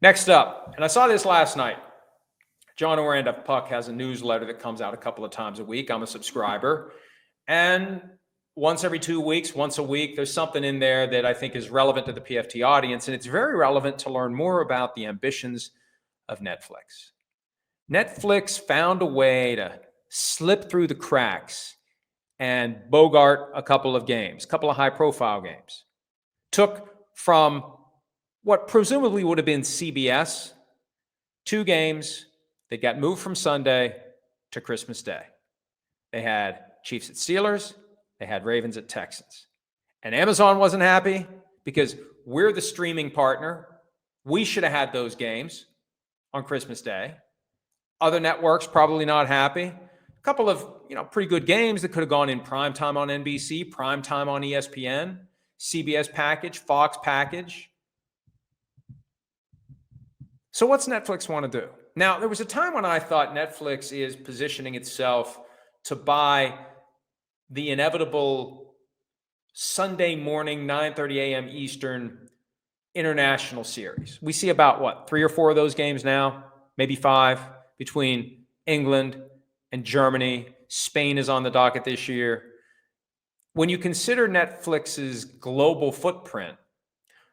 Next up, and I saw this last night. John Orand of Puck has a newsletter that comes out a couple of times a week. I'm a subscriber. And once every 2 weeks, once a week, there's something in there that I think is relevant to the PFT audience. And it's very relevant to learn more about the ambitions of Netflix. Netflix found a way to slip through the cracks and bogart a couple of games, a couple of high-profile games. Took from what presumably would have been CBS, 2 games that got moved from Sunday to Christmas Day. They had Chiefs at Steelers, they had Ravens at Texans. And Amazon wasn't happy because we're the streaming partner. We should have had those games on Christmas Day. Other networks probably not happy. A couple of, pretty good games that could have gone in primetime on NBC, primetime on ESPN, CBS package, Fox package. So what's Netflix want to do? Now, there was a time when I thought Netflix is positioning itself to buy the inevitable Sunday morning, 9:30 a.m. Eastern international series. We see about, 3 or 4 of those games now, maybe 5, between England and Germany. Spain is on the docket this year. When you consider Netflix's global footprint,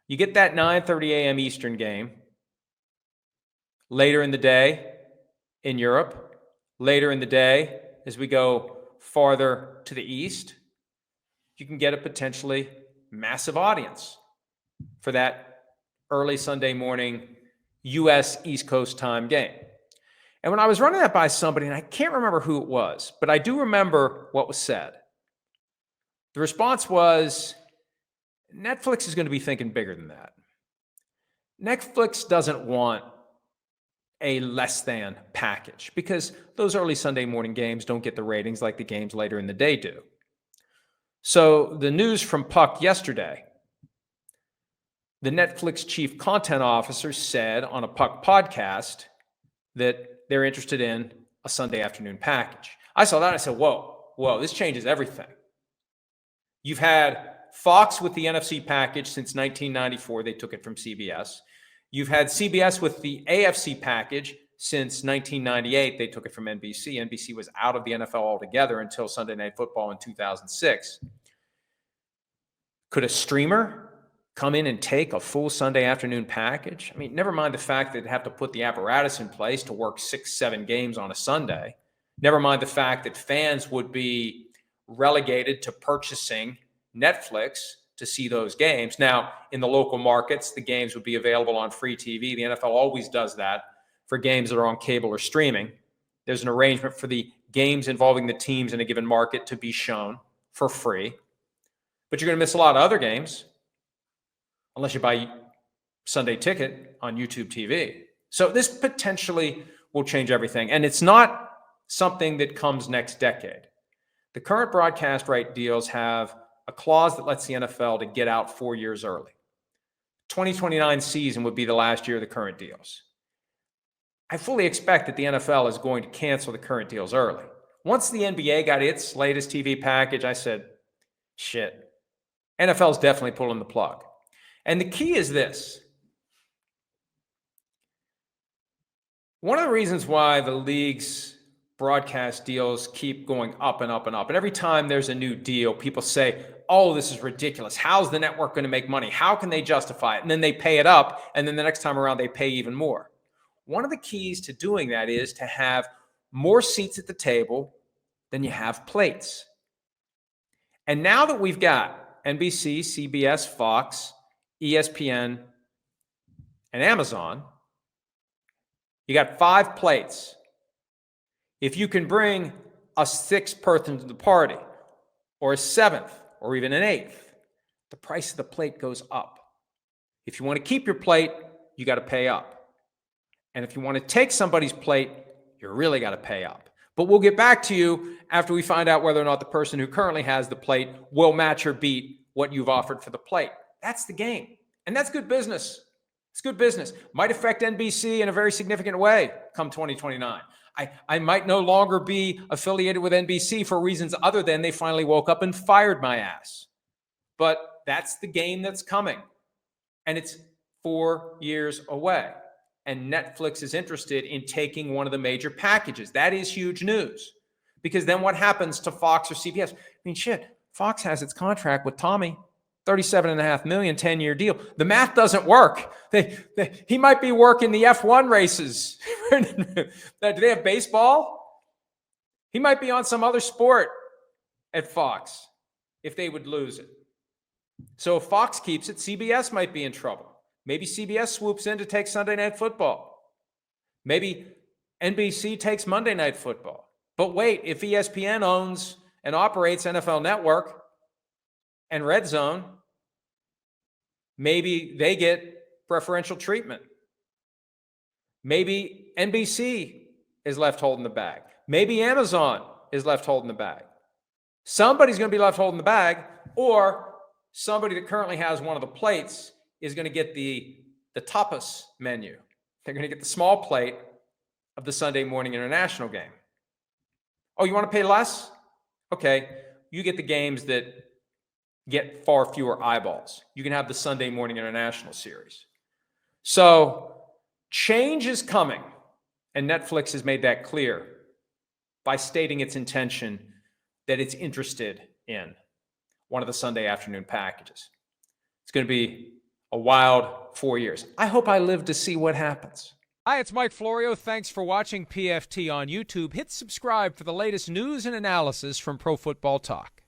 you get that 9:30 a.m. Eastern game later in the day in Europe, later in the day as we go farther to the east. You can get a potentially massive audience for that early Sunday morning U.S. East Coast time game. And when I was running that by somebody, and I can't remember who it was, but I do remember what was said. The response was, Netflix is going to be thinking bigger than that. Netflix doesn't want a less than package because those early Sunday morning games don't get the ratings like the games later in the day do. So the news from Puck yesterday, the Netflix chief content officer said on a Puck podcast that they're interested in a Sunday afternoon package. I saw that and I said, whoa, this changes everything. You've had Fox with the NFC package since 1994. They took it from CBS. You've had CBS with the AFC package since 1998. They took it from NBC. NBC was out of the NFL altogether until Sunday Night Football in 2006. Could a streamer come in and take a full Sunday afternoon package? I mean, never mind the fact that they'd have to put the apparatus in place to work 6-7 games on a Sunday. Never mind the fact that fans would be relegated to purchasing Netflix to see those games. Now, in the local markets, the games would be available on free TV. The NFL always does that for games that are on cable or streaming. There's an arrangement for the games involving the teams in a given market to be shown for free. But you're going to miss a lot of other games unless you buy Sunday Ticket on YouTube TV. So this potentially will change everything. And it's not something that comes next decade. The current broadcast right deals have a clause that lets the NFL to get out 4 years early. 2029 season would be the last year of the current deals. I fully expect that the NFL is going to cancel the current deals early. Once the NBA got its latest TV package, I said, shit, NFL's definitely pulling the plug. And the key is this. One of the reasons why the league's broadcast deals keep going up and up and up, and every time there's a new deal, people say, oh, this is ridiculous. How's the network going to make money? How can they justify it? And then they pay it up, and then the next time around, they pay even more. One of the keys to doing that is to have more seats at the table than you have plates. And now that we've got NBC, CBS, Fox, ESPN, and Amazon, you got 5 plates. If you can bring a 6th person to the party, or a 7th, or even an 8th, the price of the plate goes up. If you want to keep your plate, you got to pay up. And if you want to take somebody's plate, you really got to pay up. But we'll get back to you after we find out whether or not the person who currently has the plate will match or beat what you've offered for the plate. That's the game. And that's good business. It's good business. Might affect NBC in a very significant way come 2029. I might no longer be affiliated with NBC for reasons other than they finally woke up and fired my ass. But that's the game that's coming. And it's 4 years away. and Netflix is interested in taking one of the major packages. That is huge news, because then what happens to Fox or CBS? I mean, shit, Fox has its contract with Tommy, $37.5 million, 10-year deal. The math doesn't work. He might be working the F1 races. Do they have baseball? He might be on some other sport at Fox if they would lose it. So if Fox keeps it, CBS might be in trouble. Maybe CBS swoops in to take Sunday Night Football. Maybe NBC takes Monday Night Football. But wait, if ESPN owns and operates NFL Network and Red Zone, maybe they get preferential treatment. Maybe NBC is left holding the bag. Maybe Amazon is left holding the bag. Somebody's going to be left holding the bag, or somebody that currently has one of the plates is going to get the tapas menu. They're going to get the small plate of the Sunday morning international game. Oh, you want to pay less? Okay, you get the games that get far fewer eyeballs. You can have the Sunday morning international series. So change is coming, and Netflix has made that clear by stating its intention that it's interested in one of the Sunday afternoon packages. It's going to be a wild 4 years. I hope I live to see what happens. Hi, it's Mike Florio. Thanks for watching PFT on YouTube. Hit subscribe for the latest news and analysis from Pro Football Talk.